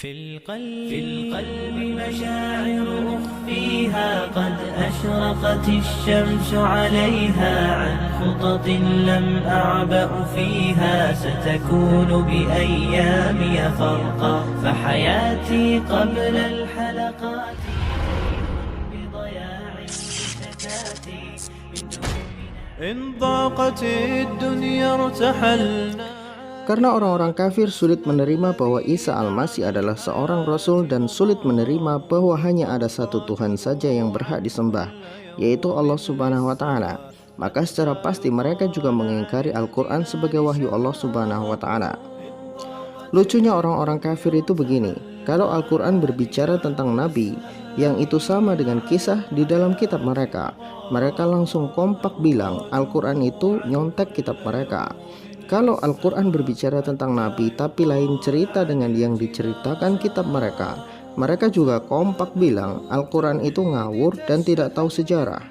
في القلب مشاعر أخفيها قد أشرقت الشمس عليها عن خطط لم أعبأ فيها ستكون بأيامي فرقا فحياتي قبل الحلقات بضياع شتاتي إن ضاقت الدنيا ارتحلنا. Karena orang-orang kafir sulit menerima bahwa Isa Al-Masih adalah seorang Rasul dan sulit menerima bahwa hanya ada satu Tuhan saja yang berhak disembah, yaitu Allah Subhanahu wa Ta'ala, maka secara pasti mereka juga mengingkari Al-Quran sebagai wahyu Allah Subhanahu wa Ta'ala. Lucunya orang-orang kafir itu begini, kalau Al-Quran berbicara tentang Nabi yang itu sama dengan kisah di dalam kitab mereka, mereka langsung kompak bilang Al-Quran itu nyontek kitab mereka. Kalau Al-Quran berbicara tentang Nabi tapi lain cerita dengan yang diceritakan kitab mereka, mereka juga kompak bilang Al-Quran itu ngawur dan tidak tahu sejarah.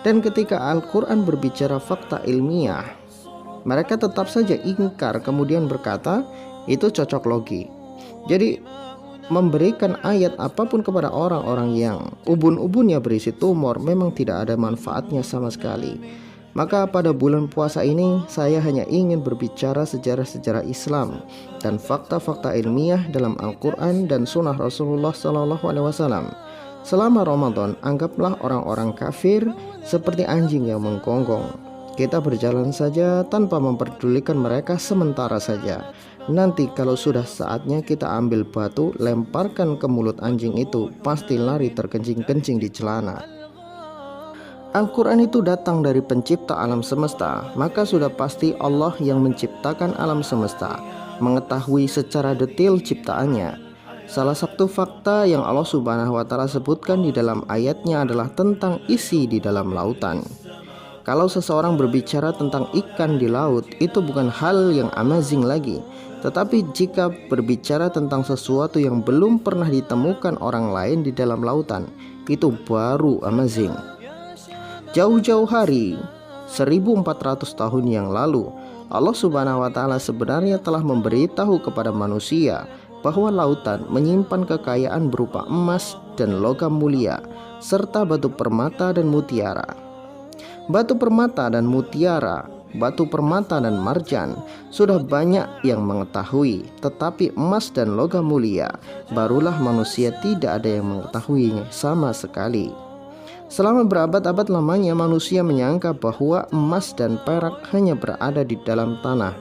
Dan ketika Al-Quran berbicara fakta ilmiah, mereka tetap saja ingkar kemudian berkata itu cocok logi. Jadi memberikan ayat apapun kepada orang-orang yang ubun-ubunnya berisi tumor memang tidak ada manfaatnya sama sekali. Maka pada bulan puasa ini saya hanya ingin berbicara sejarah-sejarah Islam dan fakta-fakta ilmiah dalam Al-Quran dan Sunnah Rasulullah SAW. Selama Ramadan, anggaplah orang-orang kafir seperti anjing yang menggonggong. Kita berjalan saja tanpa memperdulikan mereka sementara saja. Nanti kalau sudah saatnya kita ambil batu, lemparkan ke mulut anjing itu, pasti lari terkencing-kencing di celana. Al-Quran itu datang dari pencipta alam semesta, maka sudah pasti Allah yang menciptakan alam semesta, mengetahui secara detail ciptaannya. Salah satu fakta yang Allah Subhanahu wa Ta'ala sebutkan di dalam ayatnya adalah tentang isi di dalam lautan. Kalau seseorang berbicara tentang ikan di laut, itu bukan hal yang amazing lagi. Tetapi jika berbicara tentang sesuatu yang belum pernah ditemukan orang lain di dalam lautan, itu baru amazing. Jauh-jauh hari, 1400 tahun yang lalu, Allah Subhanahu wa Ta'ala sebenarnya telah memberitahu kepada manusia bahwa lautan menyimpan kekayaan berupa emas dan logam mulia, serta batu permata dan mutiara. Batu permata dan mutiara, batu permata dan marjan sudah banyak yang mengetahui, tetapi emas dan logam mulia barulah manusia tidak ada yang mengetahuinya sama sekali. Selama berabad-abad lamanya manusia menyangka bahwa emas dan perak hanya berada di dalam tanah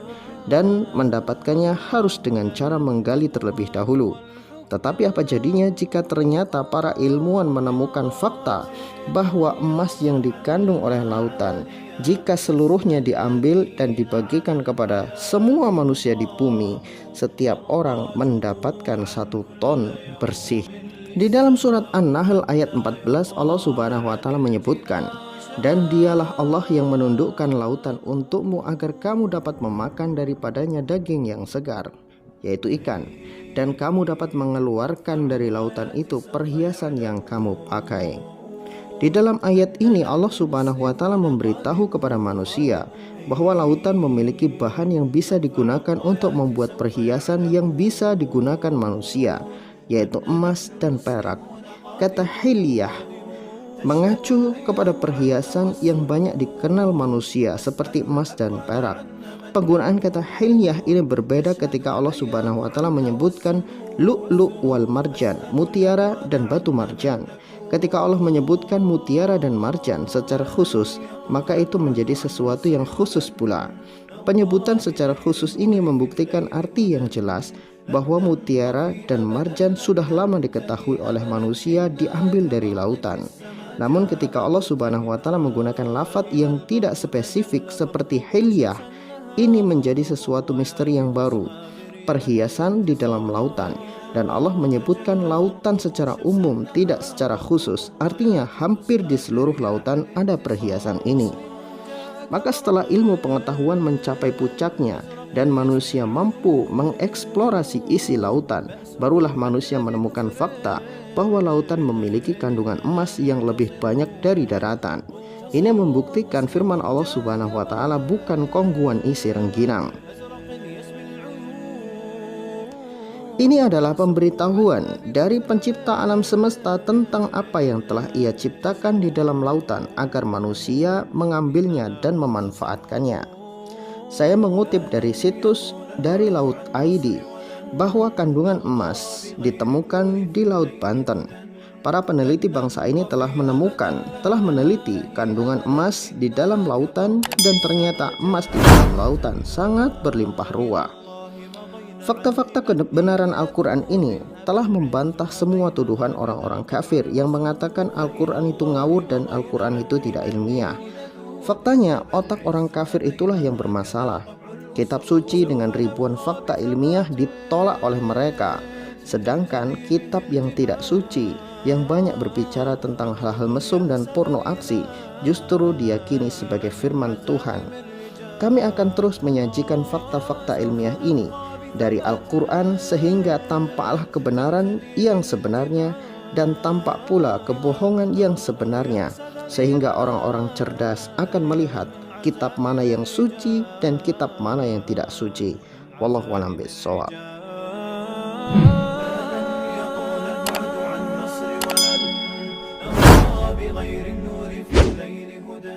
dan mendapatkannya harus dengan cara menggali terlebih dahulu. Tetapi apa jadinya jika ternyata para ilmuwan menemukan fakta bahwa emas yang dikandung oleh lautan, jika seluruhnya diambil dan dibagikan kepada semua manusia di bumi, setiap orang mendapatkan 1 ton bersih. Di dalam surat An-Nahl ayat 14 Allah Subhanahu wa Ta'ala menyebutkan, dan dialah Allah yang menundukkan lautan untukmu agar kamu dapat memakan daripadanya daging yang segar, yaitu ikan, dan kamu dapat mengeluarkan dari lautan itu perhiasan yang kamu pakai. Di dalam ayat ini Allah Subhanahu wa Ta'ala memberitahu kepada manusia bahwa lautan memiliki bahan yang bisa digunakan untuk membuat perhiasan yang bisa digunakan manusia, yaitu emas dan perak. Kata hilyah mengacu kepada perhiasan yang banyak dikenal manusia seperti emas dan perak. Penggunaan kata hilyah ini berbeda ketika Allah Subhanahu wa Ta'ala menyebutkan lu'lu' wal marjan, mutiara dan batu marjan. Ketika Allah menyebutkan mutiara dan marjan secara khusus, maka itu menjadi sesuatu yang khusus pula. Penyebutan secara khusus ini membuktikan arti yang jelas bahwa mutiara dan marjan sudah lama diketahui oleh manusia diambil dari lautan. Namun ketika Allah Subhanahu wa Ta'ala menggunakan lafaz yang tidak spesifik seperti hilyah, ini menjadi sesuatu misteri yang baru, perhiasan di dalam lautan. Dan Allah menyebutkan lautan secara umum, tidak secara khusus. Artinya hampir di seluruh lautan ada perhiasan ini. Maka setelah ilmu pengetahuan mencapai puncaknya dan manusia mampu mengeksplorasi isi lautan, barulah manusia menemukan fakta bahwa lautan memiliki kandungan emas yang lebih banyak dari daratan. Ini membuktikan firman Allah Subhanahu wa Ta'ala bukan kongguan isi rengginang. Ini adalah pemberitahuan dari pencipta alam semesta tentang apa yang telah ia ciptakan di dalam lautan agar manusia mengambilnya dan memanfaatkannya. Saya mengutip dari situs Dari Laut ID bahwa kandungan emas ditemukan di Laut Banten. Para peneliti bangsa ini telah meneliti kandungan emas di dalam lautan, dan ternyata emas di dalam lautan sangat berlimpah ruah. Fakta-fakta kebenaran Al-Quran ini telah membantah semua tuduhan orang-orang kafir yang mengatakan Al-Quran itu ngawur dan Al-Quran itu tidak ilmiah. Faktanya, otak orang kafir itulah yang bermasalah. Kitab suci dengan ribuan fakta ilmiah ditolak oleh mereka, sedangkan kitab yang tidak suci, yang banyak berbicara tentang hal-hal mesum dan porno aksi, justru diyakini sebagai firman Tuhan. Kami akan terus menyajikan fakta-fakta ilmiah ini dari Al-Quran sehingga tampaklah kebenaran yang sebenarnya dan tampak pula kebohongan yang sebenarnya, sehingga orang-orang cerdas akan melihat kitab mana yang suci dan kitab mana yang tidak suci. Wallahu a'lam bishawab. بغير النور في الليل هدى